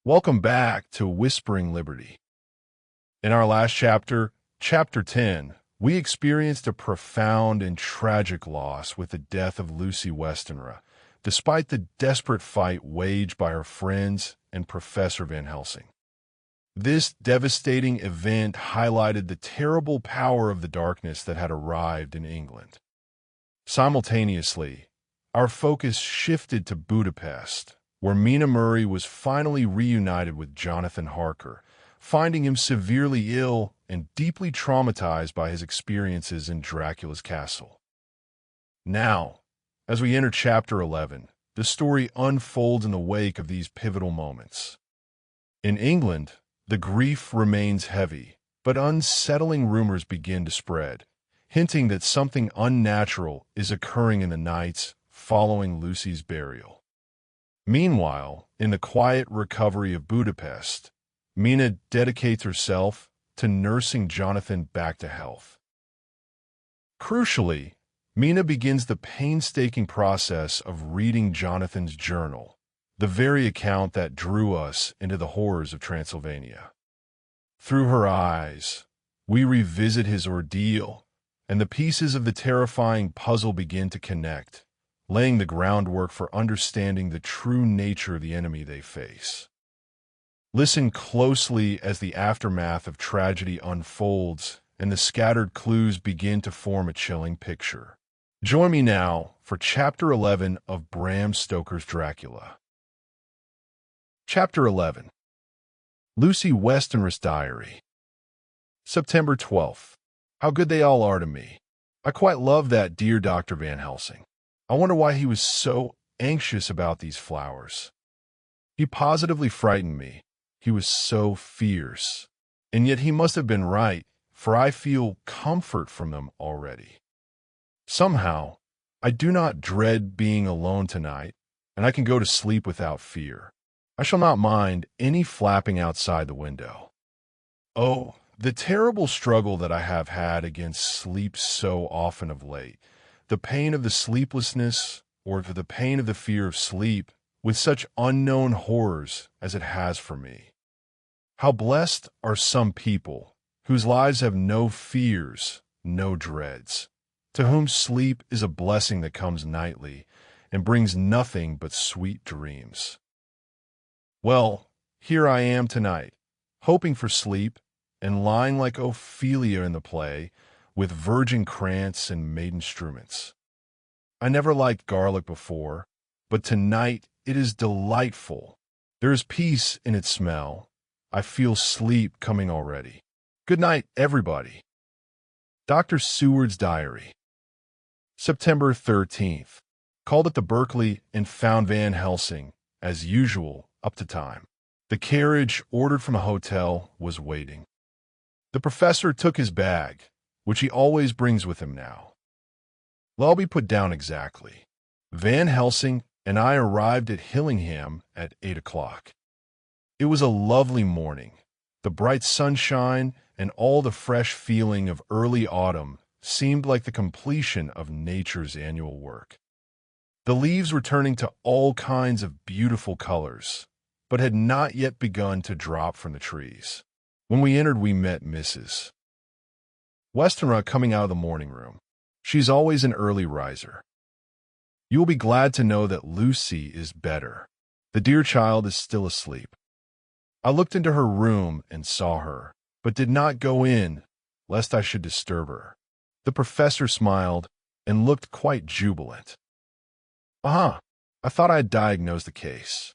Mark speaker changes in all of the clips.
Speaker 1: Welcome back to Whispering Liberty. In our last chapter, Chapter 10, we experienced a profound and tragic loss with the death of Lucy Westenra, despite the desperate fight waged by her friends and Professor Van Helsing. This devastating event highlighted the terrible power of the darkness that had arrived in England. Simultaneously, our focus shifted to Budapest, where Mina Murray was finally reunited with Jonathan Harker, finding him severely ill and deeply traumatized by his experiences in Dracula's castle. Now, as we enter Chapter 11, the story unfolds in the wake of these pivotal moments. In England, the grief remains heavy, but unsettling rumors begin to spread, hinting that something unnatural is occurring in the nights following Lucy's burial. Meanwhile, in the quiet recovery of Budapest, Mina dedicates herself to nursing Jonathan back to health. Crucially, Mina begins the painstaking process of reading Jonathan's journal, the very account that drew us into the horrors of Transylvania. Through her eyes, we revisit his ordeal, and the pieces of the terrifying puzzle begin to connect, laying the groundwork for understanding the true nature of the enemy they face. Listen closely as the aftermath of tragedy unfolds and the scattered clues begin to form a chilling picture. Join me now for Chapter 11 of Bram Stoker's Dracula. Chapter 11. Lucy Westenra's Diary. September 12th. How good they all are to me. I quite love that dear Dr. Van Helsing. I wonder why he was so anxious about these flowers. He positively frightened me. He was so fierce. And yet he must have been right, for I feel comfort from them already. Somehow, I do not dread being alone tonight, and I can go to sleep without fear. I shall not mind any flapping outside the window. Oh, the terrible struggle that I have had against sleep so often of late. The pain of the sleeplessness, or the pain of the fear of sleep, with such unknown horrors as it has for me. How blessed are some people whose lives have no fears, no dreads, to whom sleep is a blessing that comes nightly and brings nothing but sweet dreams. Well, here I am tonight, hoping for sleep and lying like Ophelia in the play, with virgin krantz and maiden struments. I never liked garlic before, but tonight it is delightful. There is peace in its smell. I feel sleep coming already. Good night, everybody. Dr. Seward's Diary. September 13th. Called at the Berkeley and found Van Helsing, as usual, up to time. The carriage, ordered from a hotel, was waiting. The professor took his bag, which he always brings with him now. I'll be put down exactly. Van Helsing and I arrived at Hillingham at 8 o'clock. It was a lovely morning. The bright sunshine and all the fresh feeling of early autumn seemed like the completion of nature's annual work. The leaves were turning to all kinds of beautiful colors, but had not yet begun to drop from the trees. When we entered, we met Mrs. Westenra coming out of the morning room. She's always an early riser. You will be glad to know that Lucy is better. The dear child is still asleep. I looked into her room and saw her, but did not go in, lest I should disturb her. The professor smiled and looked quite jubilant. Aha, I thought I had diagnosed the case.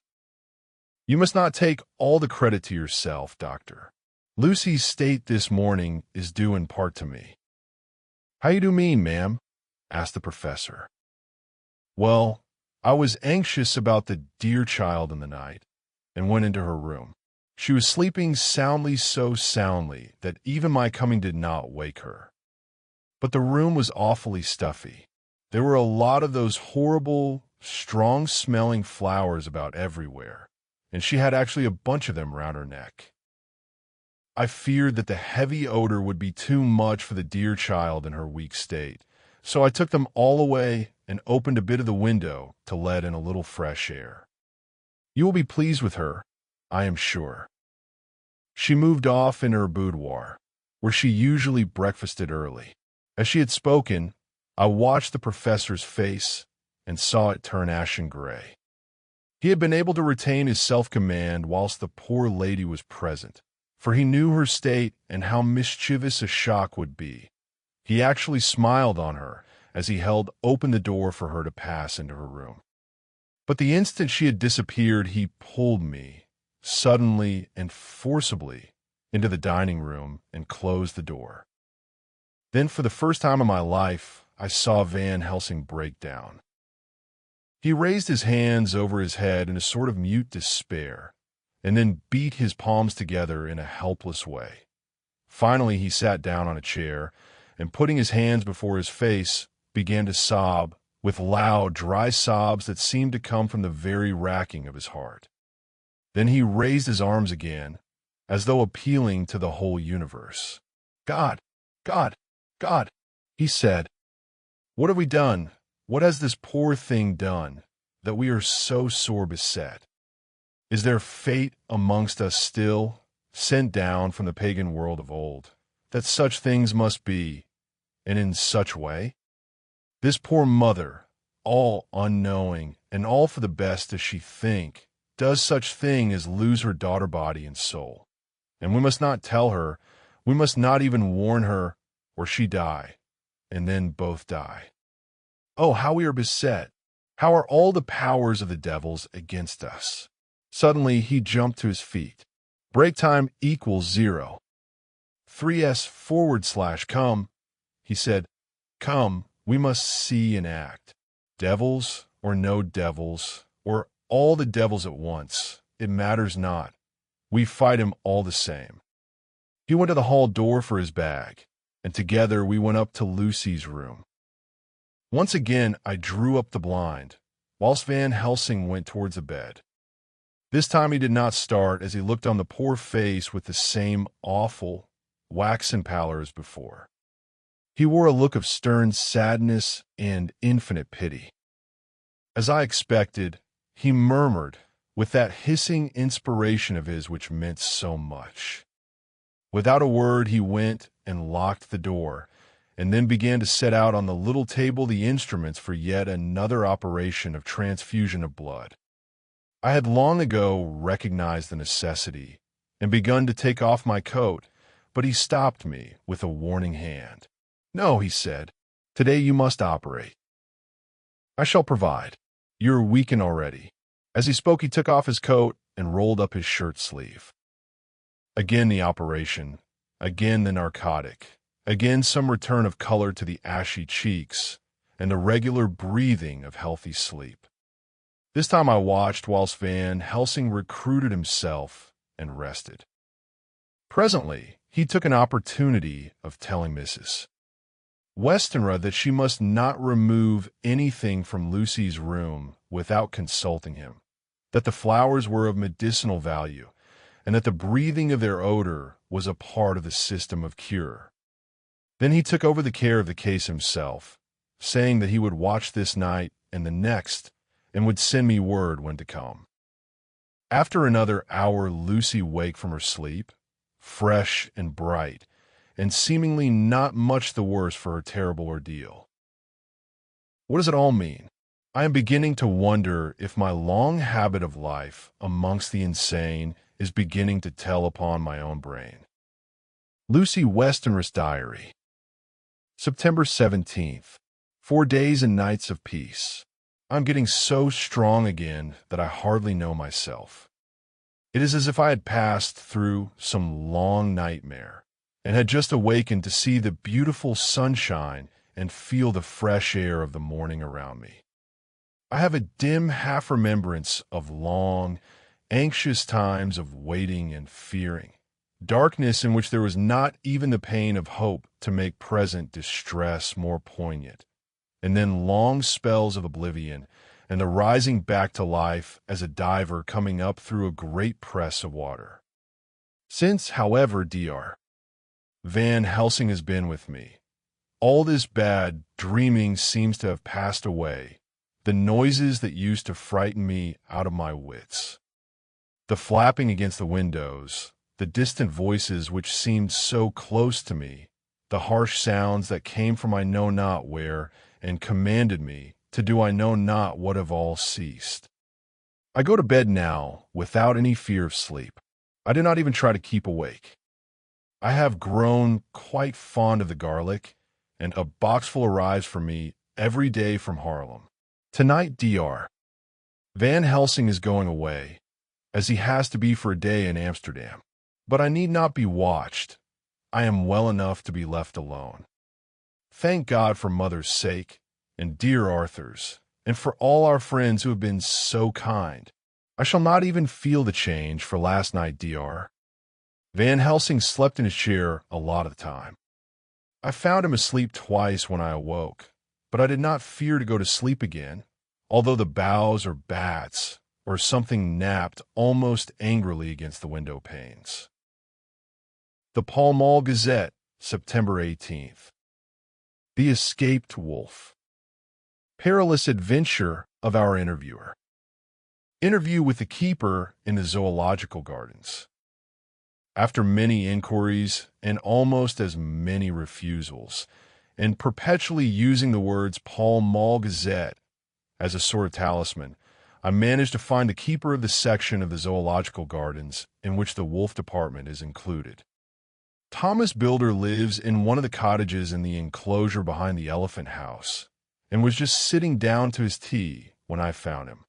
Speaker 1: You must not take all the credit to yourself, doctor. Lucy's state this morning is due in part to me. How you do mean, ma'am? Asked the professor. Well, I was anxious about the dear child in the night, and went into her room. She was sleeping soundly, so soundly that even my coming did not wake her. But the room was awfully stuffy. There were a lot of those horrible, strong-smelling flowers about everywhere, and she had actually a bunch of them round her neck. I feared that the heavy odor would be too much for the dear child in her weak state, so I took them all away and opened a bit of the window to let in a little fresh air. You will be pleased with her, I am sure." She moved off into her boudoir, where she usually breakfasted early. As she had spoken, I watched the professor's face and saw it turn ashen gray. He had been able to retain his self-command whilst the poor lady was present, for he knew her state and how mischievous a shock would be. He actually smiled on her as he held open the door for her to pass into her room. But the instant she had disappeared, he pulled me, suddenly and forcibly, into the dining room and closed the door. Then, for the first time in my life, I saw Van Helsing break down. He raised his hands over his head in a sort of mute despair, and then beat his palms together in a helpless way. Finally, he sat down on a chair, and putting his hands before his face, began to sob, with loud, dry sobs that seemed to come from the very racking of his heart. Then he raised his arms again, as though appealing to the whole universe. "God, God, God," he said. "What have we done? What has this poor thing done, that we are so sore beset? Is there fate amongst us still, sent down from the pagan world of old, that such things must be, and in such way? This poor mother, all unknowing, and all for the best does she think, does such thing as lose her daughter body and soul. And we must not tell her, we must not even warn her, or she die, and then both die. Oh, how we are beset! How are all the powers of the devils against us?" Suddenly, he jumped to his feet. "Break time equals 0. 3S / come," he said. "Come, we must see and act. Devils, or no devils, or all the devils at once, it matters not. We fight him all the same." He went to the hall door for his bag, and together we went up to Lucy's room. Once again, I drew up the blind, whilst Van Helsing went towards the bed. This time he did not start as he looked on the poor face with the same awful, waxen pallor as before. He wore a look of stern sadness and infinite pity. As I expected, he murmured, with that hissing inspiration of his which meant so much. Without a word, he went and locked the door, and then began to set out on the little table the instruments for yet another operation of transfusion of blood. I had long ago recognized the necessity and begun to take off my coat, but he stopped me with a warning hand. "No," he said, "today you must operate. I shall provide. You are weakened already." As he spoke, he took off his coat and rolled up his shirt sleeve. Again the operation, again the narcotic. Again some return of color to the ashy cheeks, and the regular breathing of healthy sleep. This time I watched whilst Van Helsing recruited himself and rested. Presently, he took an opportunity of telling Mrs. Westenra that she must not remove anything from Lucy's room without consulting him, that the flowers were of medicinal value, and that the breathing of their odor was a part of the system of cure. Then he took over the care of the case himself, saying that he would watch this night and the next, and would send me word when to come. After another hour, Lucy waked from her sleep, fresh and bright, and seemingly not much the worse for her terrible ordeal. What does it all mean? I am beginning to wonder if my long habit of life amongst the insane is beginning to tell upon my own brain. Lucy Westenra's diary. September 17th. 4 days and nights of peace. I'm getting so strong again that I hardly know myself. It is as if I had passed through some long nightmare and had just awakened to see the beautiful sunshine and feel the fresh air of the morning around me. I have a dim half-remembrance of long, anxious times of waiting and fearing, darkness in which there was not even the pain of hope to make present distress more poignant, and then long spells of oblivion and the rising back to life as a diver coming up through a great press of water. Since, however, Dr. Van Helsing has been with me, all this bad dreaming seems to have passed away, the noises that used to frighten me out of my wits. The flapping against the windows, the distant voices which seemed so close to me, the harsh sounds that came from I know not where and commanded me to do I know not what have all ceased. I go to bed now without any fear of sleep. I do not even try to keep awake. I have grown quite fond of the garlic, and a boxful arrives for me every day from Haarlem. Tonight, Dr. Van Helsing is going away, as he has to be for a day in Amsterdam. But I need not be watched. I am well enough to be left alone. Thank God for Mother's sake, and dear Arthur's, and for all our friends who have been so kind. I shall not even feel the change for last night, Dr. Van Helsing slept in his chair a lot of the time. I found him asleep twice when I awoke, but I did not fear to go to sleep again, although the boughs or bats or something napped almost angrily against the window panes. The Pall Mall Gazette, September 18th. The Escaped Wolf. Perilous adventure of our interviewer. Interview with the keeper in the zoological gardens. After many inquiries and almost as many refusals, and perpetually using the words Pall Mall Gazette as a sort of talisman, I managed to find the keeper of the section of the zoological gardens in which the wolf department is included. Thomas Builder lives in one of the cottages in the enclosure behind the elephant house, and was just sitting down to his tea when I found him.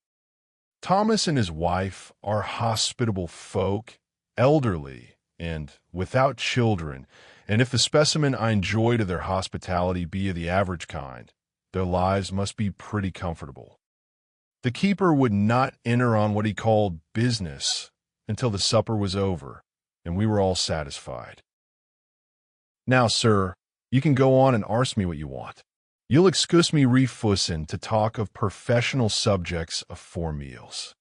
Speaker 1: Thomas and his wife are hospitable folk, elderly, and without children, and if the specimen I enjoyed of their hospitality be of the average kind, their lives must be pretty comfortable. The keeper would not enter on what he called business until the supper was over, and we were all satisfied. Now, sir, you can go on and arst me what you want. You'll excuse me refusin to talk of professional subjects afore meals.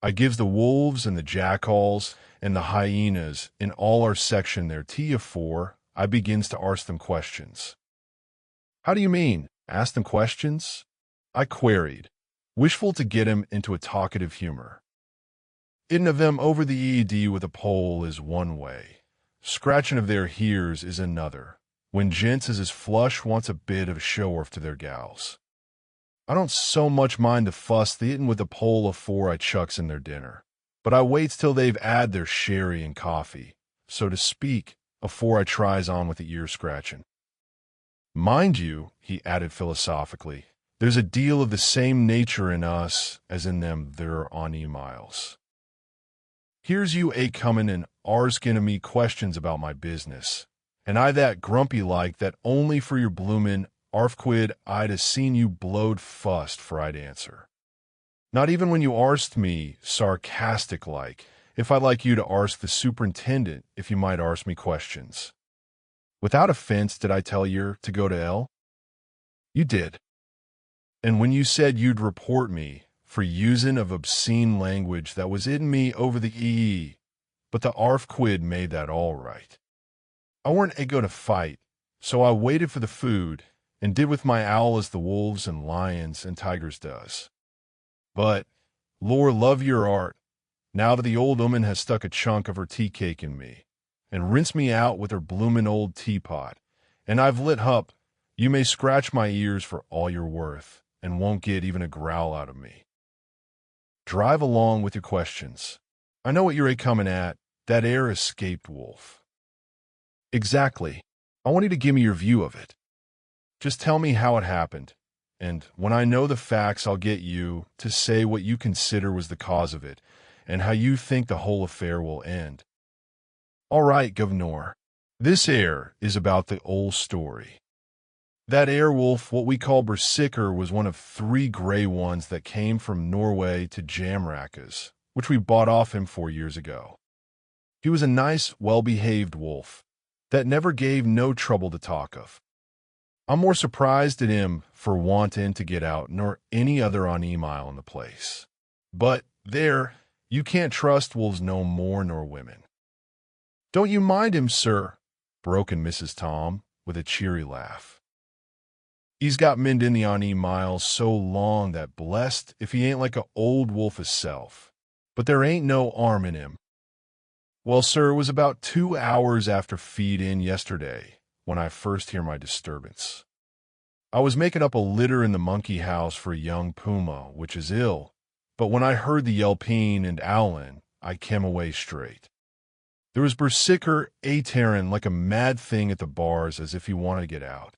Speaker 1: I gives the wolves and the jackals and the hyenas in all our section their tea afore I begins to arst them questions. How do you mean, ask them questions? I queried, wishful to get him into a talkative humor. Hitting of them over the ED with a pole is one way. Scratching of their hears is another, when gents is as flush wants a bit of a show-off to their gals. I don't so much mind the fuss they hittin' with the pole afore I chucks in their dinner, but I waits till they've 'ad their sherry and coffee, so to speak, afore I tries on with the ear-scratching. Mind you, he added philosophically, there's a deal of the same nature in us as in them there on miles. Here's you comin' and arskin' me questions about my business, and I that grumpy like that only for your bloomin' arfquid I'd 'a seen you blowed fust for I'd answer. Not even when you arst me sarcastic like, if I'd like you to arst the superintendent if you might arst me questions. Without offense, did I tell yer to go to L? You did. And when you said you'd report me for usin' of obscene language that was in me over the EE, but the arfquid made that all right. I weren't go to fight, so I waited for the food and did with my owl as the wolves and lions and tigers does. But, Lord love your art, now that the old woman has stuck a chunk of her tea cake in me, and rinsed me out with her bloomin' old teapot, and I've lit hup, you may scratch my ears for all you're worth, and won't get even a growl out of me. Drive along with your questions. I know what you're comin' at, that escaped wolf. Exactly. I want you to give me your view of it. Just tell me how it happened, and when I know the facts, I'll get you to say what you consider was the cause of it, and how you think the whole affair will end. All right, Governor. This is about the old story. That wolf, what we call Berserker, was one of 3 gray ones that came from Norway to Jamraka's, which we bought off him 4 years ago. He was a nice, well-behaved wolf that never gave no trouble to talk of. I'm more surprised at him for wanting to get out nor any other on mile in the place. But there, you can't trust wolves no more nor women. Don't you mind him, sir, broke in Mrs. Tom with a cheery laugh. He's got men in the on miles so long that blessed if he ain't like a old wolf hisself. but there ain't no arm in him. Well, sir, it was about 2 hours after feed-in yesterday when I first hear my disturbance. I was making up a litter in the monkey house for a young puma, which is ill, but when I heard the yelping and owling, I came away straight. There was Bersicker a-tearing like a mad thing at the bars as if he wanted to get out.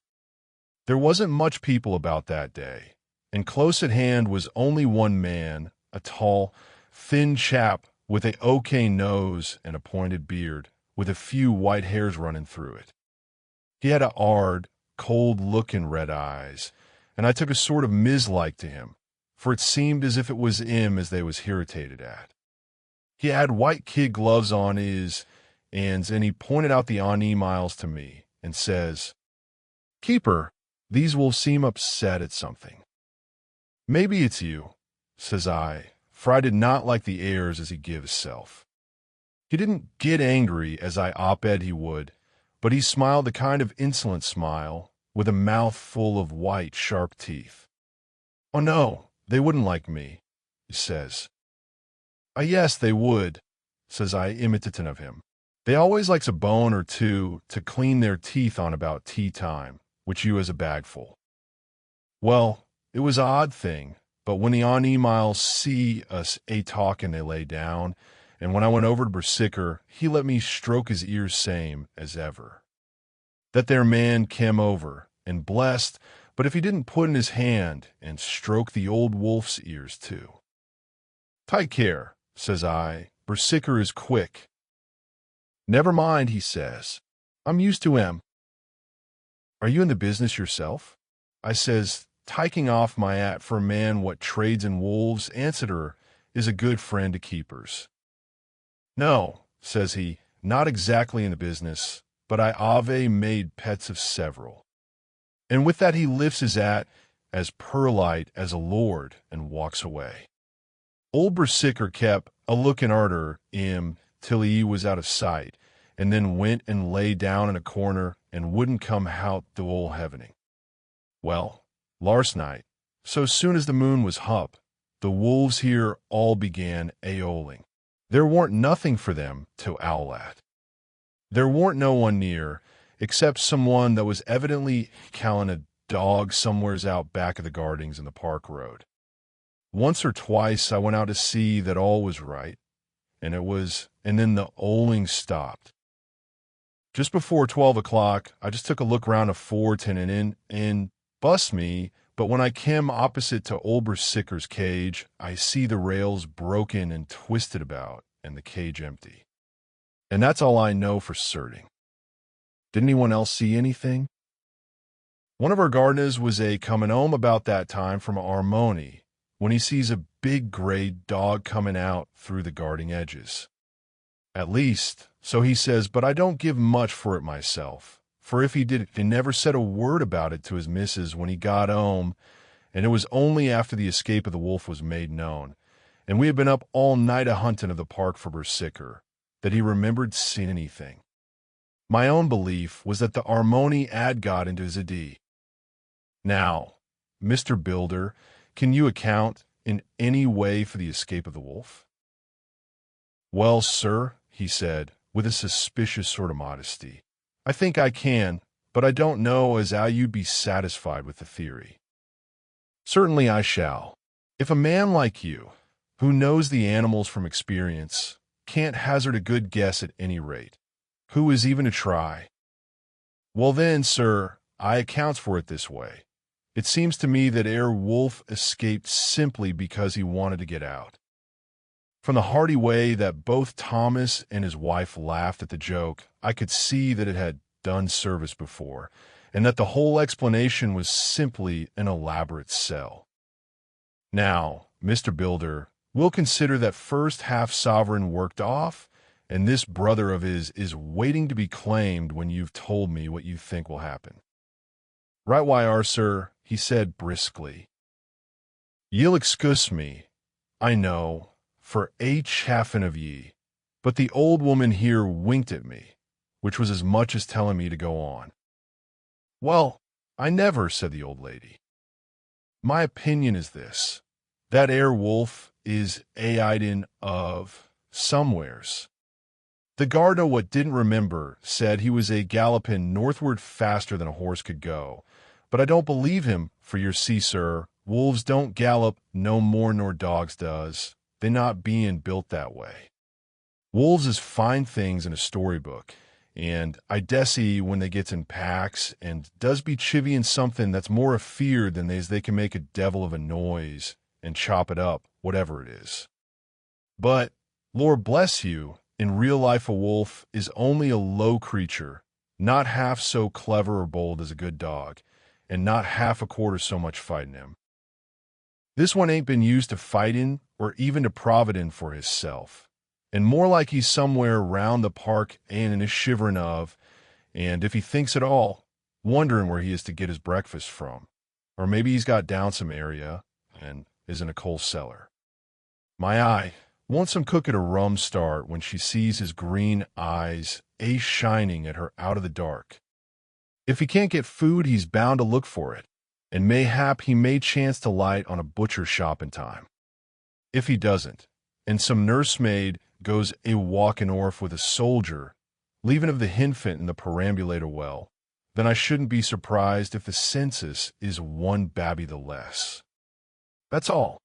Speaker 1: There wasn't much people about that day, and close at hand was only one man, a tall, thin chap with a okay nose and a pointed beard, with a few white hairs running through it. He had a hard, cold-looking red eyes, and I took a sort of mislike to him, for it seemed as if it was him as they was irritated at. He had white kid gloves on his hands, and he pointed out the miles to me, and says, "Keeper, these wolves seem upset at something." "Maybe it's you," says I, for I did not like the airs as he give himself. He didn't get angry as I op-ed he would, but he smiled a kind of insolent smile, with a mouth full of white, sharp teeth. "Oh no, they wouldn't like me," he says. Yes, they would," says I, imitative of him. "They always likes a bone or two to clean their teeth on about tea time, which you has a bagful." Well, it was an odd thing, but when the miles see us a-talking they lay down, and when I went over to Bersicker, he let me stroke his ears same as ever. That there man came over, and blessed, but if he didn't put in his hand and stroke the old wolf's ears too. "Take care," says I, "Bersicker is quick." "Never mind," he says. "I'm used to him." "Are you in the business yourself?" I says, taking off my hat for a man what trades in wolves, answerer, is a good friend to keepers. "No," says he, "not exactly in the business, but I ave made pets of several." And with that he lifts his hat as perlite as a lord and walks away. Old Bersicker kept a looking arter him till he was out of sight, and then went and lay down in a corner and wouldn't come out the whole heavening. Well, last night, so soon as the moon was hup, the wolves here all began a-owling. There warn't nothing for them to owl at. There warn't no one near, except someone that was evidently calling a dog somewheres out back of the gardens in the park road. Once or twice I went out to see that all was right, and then the owling stopped. Just before 12 o'clock, I just took a look round a fortin and bust me, but when I came opposite to old Bersicker's cage, I see the rails broken and twisted about, and the cage empty. And that's all I know for certain. Did anyone else see anything? One of our gardeners was coming home about that time from Armoni, when he sees a big gray dog coming out through the garden edges. At least, so he says, but I don't give much for it myself, for if he did, he never said a word about it to his missus when he got home, and it was only after the escape of the wolf was made known, and we had been up all night a-hunting of the park for Bersicker, that he remembered seeing anything. My own belief was that the Armoni had got into his idee. Now, Mr. Builder, can you account in any way for the escape of the wolf? Well, sir, he said, with a suspicious sort of modesty, I think I can, but I don't know as how you'd be satisfied with the theory. Certainly I shall. If a man like you, who knows the animals from experience, can't hazard a good guess at any rate, who is even to try? Well then, sir, I accounts for it this way. It seems to me that wolf escaped simply because he wanted to get out. From the hearty way that both Thomas and his wife laughed at the joke, I could see that it had done service before, and that the whole explanation was simply an elaborate sell. Now, Mr. Builder, we'll consider that first half-sovereign worked off, and this brother of his is waiting to be claimed when you've told me what you think will happen. Right why are, sir, he said briskly. Ye'll excuse me, I know, for chaffin' of ye, but the old woman here winked at me, which was as much as telling me to go on. Well, I never, said the old lady. My opinion is this, that wolf is Aiden of somewheres. The gardener what didn't remember said he was a galloping northward faster than a horse could go. But I don't believe him, for your see, sir, wolves don't gallop no more nor dogs does, they not being built that way. Wolves is fine things in a storybook, and I dessy when they gets in packs, and does be chivying something that's more afeard than they can make a devil of a noise and chop it up, whatever it is. But, Lord bless you, in real life a wolf is only a low creature, not half so clever or bold as a good dog, and not half a quarter so much fighting him. This one ain't been used to fighting or even to providin' for hisself, and more like he's somewhere round the park and is shivering of, and if he thinks at all, wondering where he is to get his breakfast from, or maybe he's got down some area and is in a coal cellar. My eye wants some cook at a rum start when she sees his green eyes shining at her out of the dark. If he can't get food, he's bound to look for it, and mayhap he may chance to light on a butcher shop in time. If he doesn't, and some nursemaid goes a walking orf with a soldier, leaving of the hinfant in the perambulator well, then I shouldn't be surprised if the census is one babby the less. That's all.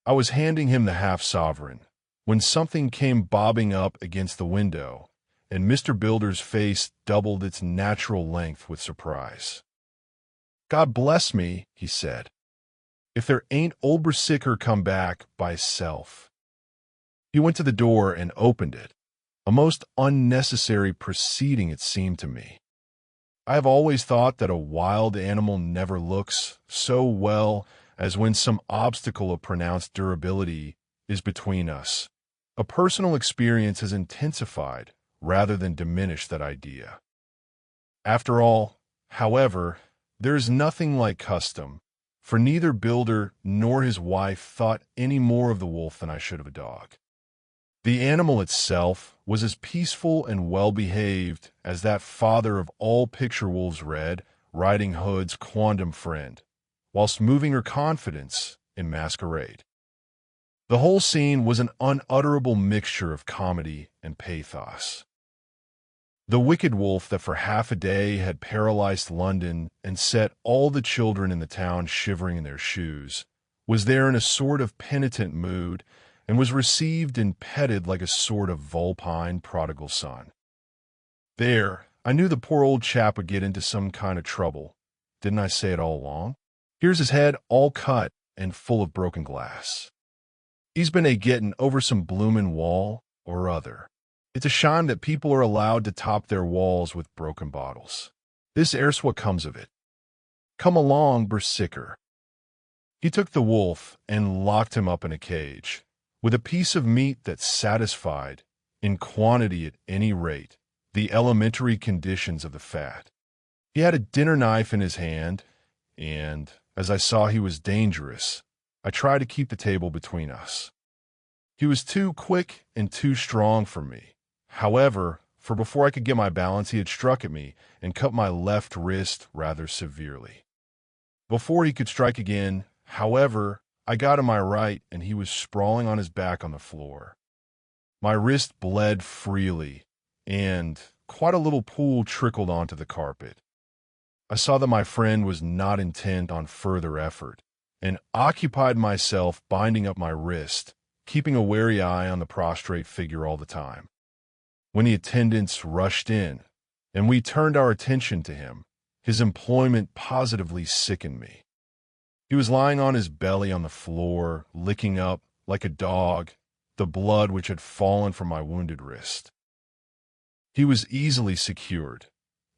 Speaker 1: I was handing him the half-sovereign, when something came bobbing up against the window, and Mr. Builder's face doubled its natural length with surprise. God bless me, he said, if there ain't old Brasicker come back by self. He went to the door and opened it, a most unnecessary proceeding it seemed to me. I have always thought that a wild animal never looks so well as when some obstacle of pronounced durability is between us. A personal experience has intensified rather than diminished that idea. After all, however, there is nothing like custom, for neither Builder nor his wife thought any more of the wolf than I should of a dog. The animal itself was as peaceful and well-behaved as that father of all picture wolves read, Riding Hood's quondam friend, whilst moving her confidence in masquerade. The whole scene was an unutterable mixture of comedy and pathos. The wicked wolf that for half a day had paralyzed London and set all the children in the town shivering in their shoes was there in a sort of penitent mood and was received and petted like a sort of vulpine prodigal son. There, I knew the poor old chap would get into some kind of trouble. Didn't I say it all along? Here's his head all cut and full of broken glass. He's been a-gettin' over some bloomin' wall or other. It's a shame that people are allowed to top their walls with broken bottles. This air's what comes of it. Come along, Brasicker. He took the wolf and locked him up in a cage, with a piece of meat that satisfied, in quantity at any rate, the elementary conditions of the fat. He had a dinner knife in his hand, and, as I saw he was dangerous, I tried to keep the table between us. He was too quick and too strong for me. However, for before I could get my balance, he had struck at me and cut my left wrist rather severely. Before he could strike again, however, I got him my right, and he was sprawling on his back on the floor. My wrist bled freely, and quite a little pool trickled onto the carpet. I saw that my friend was not intent on further effort, and occupied myself binding up my wrist, keeping a wary eye on the prostrate figure all the time. When the attendants rushed in, and we turned our attention to him, his employment positively sickened me. He was lying on his belly on the floor, licking up, like a dog, the blood which had fallen from my wounded wrist. He was easily secured,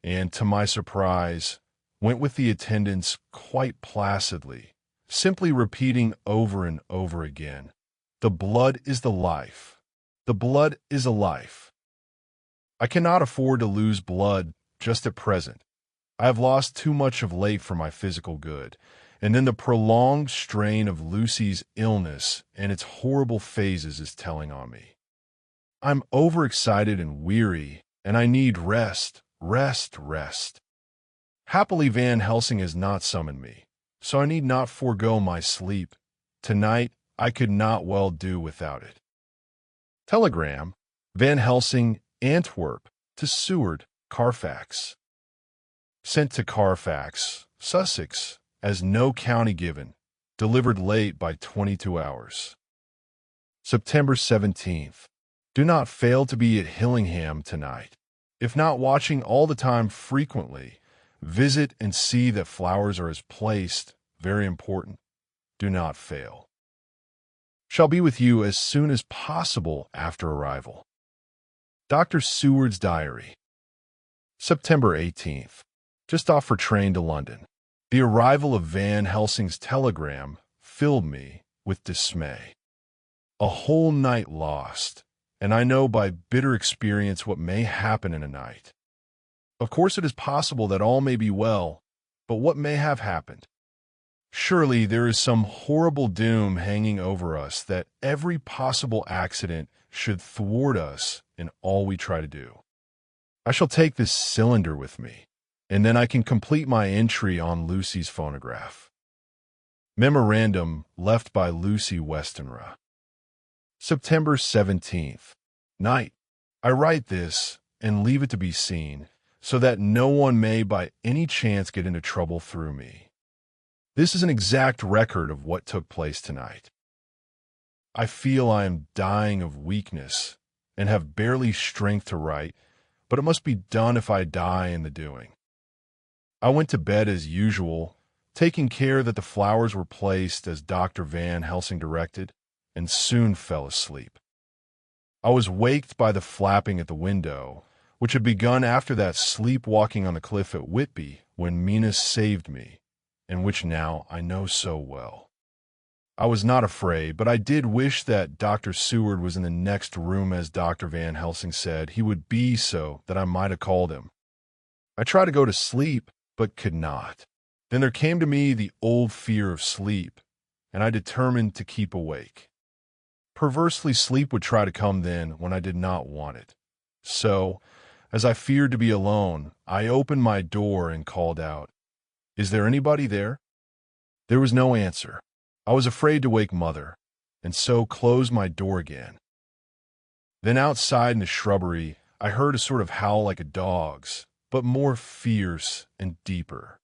Speaker 1: and, to my surprise, went with the attendants quite placidly, simply repeating over and over again, "The blood is the life. The blood is a life." I cannot afford to lose blood just at present. I have lost too much of late for my physical good, and then the prolonged strain of Lucy's illness and its horrible phases is telling on me. I'm overexcited and weary, and I need rest, rest, rest. Happily Van Helsing has not summoned me, so I need not forego my sleep. Tonight I could not well do without it. Telegram, Van Helsing, Antwerp, to Seward, Carfax. Sent to Carfax, Sussex, as no county given. Delivered late by 22 hours. September 17th. Do not fail to be at Hillingham tonight. If not watching all the time frequently, visit and see that flowers are as placed. Very important. Do not fail. Shall be with you as soon as possible after arrival. Dr. Seward's Diary. September 18th. Just off for train to London. The arrival of Van Helsing's telegram filled me with dismay. A whole night lost, and I know by bitter experience what may happen in a night. Of course it is possible that all may be well, but what may have happened? Surely there is some horrible doom hanging over us that every possible accident should thwart us in all we try to do. I shall take this cylinder with me, and then I can complete my entry on Lucy's phonograph. Memorandum left by Lucy Westenra. September 17th. Night. I write this and leave it to be seen, so that no one may by any chance get into trouble through me. This is an exact record of what took place tonight. I feel I am dying of weakness and have barely strength to write, but it must be done if I die in the doing. I went to bed as usual, taking care that the flowers were placed as Dr. Van Helsing directed, and soon fell asleep. I was waked by the flapping at the window, which had begun after that sleepwalking on the cliff at Whitby when Mina saved me, and which now I know so well. I was not afraid, but I did wish that Dr. Seward was in the next room, as Dr. Van Helsing said he would be, so that I might have called him. I tried to go to sleep, but could not. Then there came to me the old fear of sleep, and I determined to keep awake. Perversely, sleep would try to come then when I did not want it. So, as I feared to be alone, I opened my door and called out, "Is there anybody there?" There was no answer. I was afraid to wake Mother, and so closed my door again. Then outside in the shrubbery, I heard a sort of howl like a dog's, but more fierce and deeper.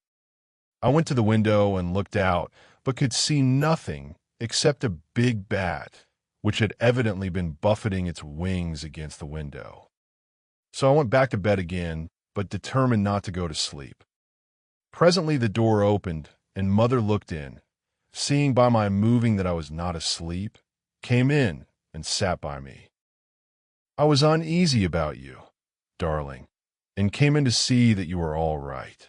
Speaker 1: I went to the window and looked out, but could see nothing except a big bat, which had evidently been buffeting its wings against the window. So I went back to bed again, but determined not to go to sleep. Presently the door opened, and Mother looked in, seeing by my moving that I was not asleep, came in and sat by me. "I was uneasy about you, darling, and came in to see that you were all right."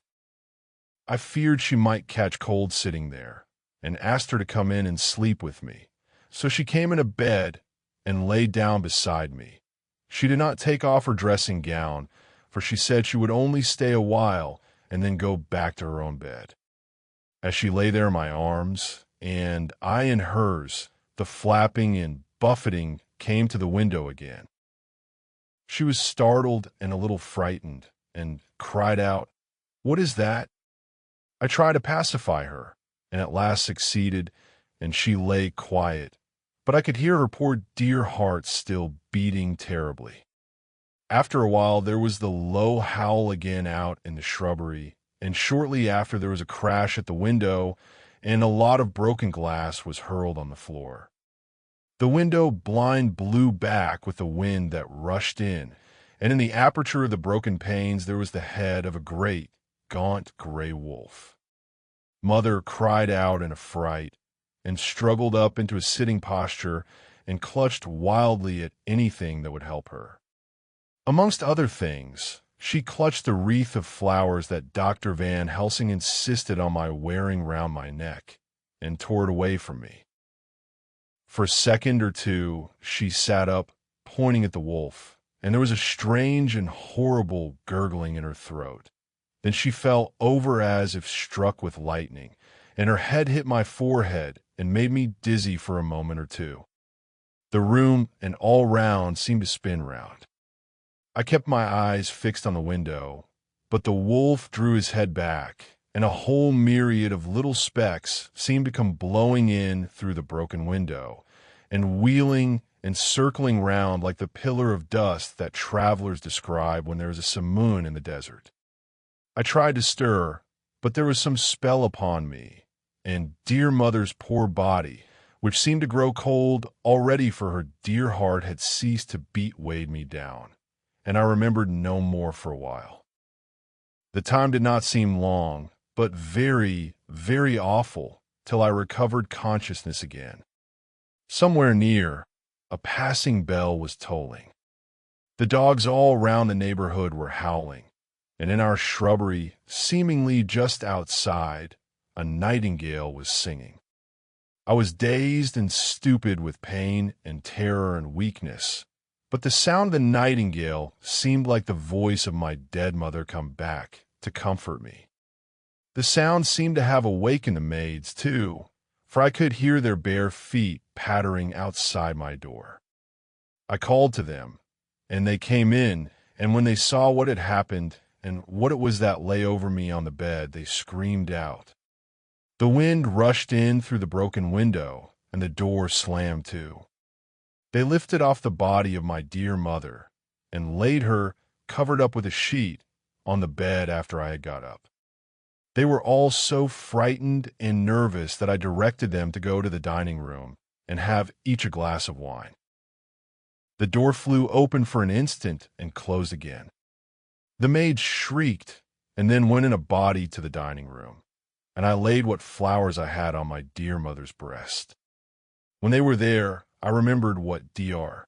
Speaker 1: I feared she might catch cold sitting there, and asked her to come in and sleep with me. So she came into bed and lay down beside me. She did not take off her dressing gown, for she said she would only stay a while and then go back to her own bed. As she lay there in my arms, and I in hers, the flapping and buffeting came to the window again. She was startled and a little frightened, and cried out, "What is that?" I tried to pacify her, and at last succeeded, and she lay quiet, but I could hear her poor dear heart still beating terribly. After a while there was the low howl again out in the shrubbery, and shortly after there was a crash at the window, and a lot of broken glass was hurled on the floor. The window blind blew back with the wind that rushed in, and in the aperture of the broken panes there was the head of a great, gaunt gray wolf. Mother cried out in a fright, and struggled up into a sitting posture, and clutched wildly at anything that would help her. Amongst other things, she clutched the wreath of flowers that Dr. Van Helsing insisted on my wearing round my neck, and tore it away from me. For a second or two she sat up, pointing at the wolf, and there was a strange and horrible gurgling in her throat. Then she fell over as if struck with lightning, and her head hit my forehead and made me dizzy for a moment or two. The room and all round seemed to spin round. I kept my eyes fixed on the window, but the wolf drew his head back, and a whole myriad of little specks seemed to come blowing in through the broken window, and wheeling and circling round like the pillar of dust that travelers describe when there is a simoon in the desert. I tried to stir, but there was some spell upon me, and dear mother's poor body, which seemed to grow cold already, for her dear heart had ceased to beat, weighed me down, and I remembered no more for a while. The time did not seem long, but very, very awful, till I recovered consciousness again. Somewhere near, a passing bell was tolling. The dogs all round the neighborhood were howling, and in our shrubbery, seemingly just outside, a nightingale was singing. I was dazed and stupid with pain and terror and weakness, but the sound of the nightingale seemed like the voice of my dead mother come back to comfort me. The sound seemed to have awakened the maids, too, for I could hear their bare feet pattering outside my door. I called to them, and they came in, and when they saw what had happened and what it was that lay over me on the bed, they screamed out. The wind rushed in through the broken window, and the door slammed to. They lifted off the body of my dear mother and laid her, covered up with a sheet, on the bed after I had got up. They were all so frightened and nervous that I directed them to go to the dining room and have each a glass of wine. The door flew open for an instant and closed again. The maid shrieked and then went in a body to the dining room, and I laid what flowers I had on my dear mother's breast. When they were there, I remembered what Dr.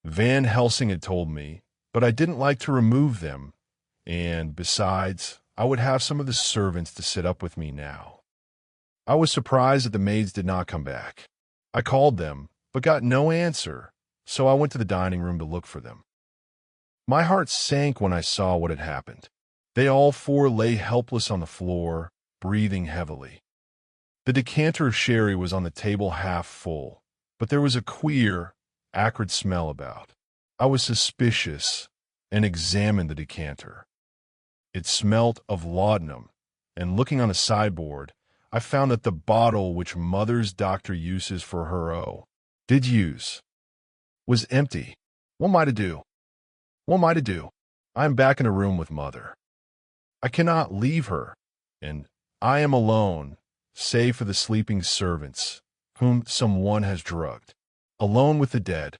Speaker 1: Van Helsing had told me, but I didn't like to remove them, and besides, I would have some of the servants to sit up with me now. I was surprised that the maids did not come back. I called them, but got no answer, so I went to the dining room to look for them. My heart sank when I saw what had happened. They all four lay helpless on the floor, breathing heavily. The decanter of sherry was on the table half full, but there was a queer, acrid smell about. I was suspicious and examined the decanter. It smelt of laudanum, and looking on a sideboard, I found that the bottle which mother's doctor uses for her was empty. What am I to do? What am I to do? I am back in a room with mother. I cannot leave her, and I am alone, save for the sleeping servants, whom someone has drugged, alone with the dead.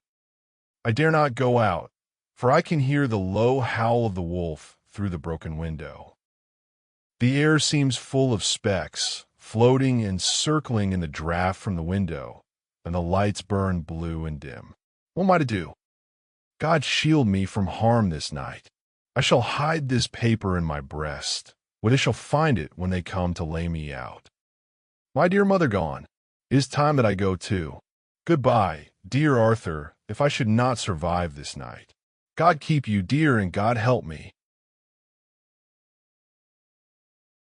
Speaker 1: I dare not go out, for I can hear the low howl of the wolf through the broken window. The air seems full of specks, floating and circling in the draught from the window, and the lights burn blue and dim. What am I to do? God shield me from harm this night. I shall hide this paper in my breast, where they shall find it when they come to lay me out. My dear mother gone, it is time that I go too. Goodbye, dear Arthur, if I should not survive this night. God keep you, dear, and God help me.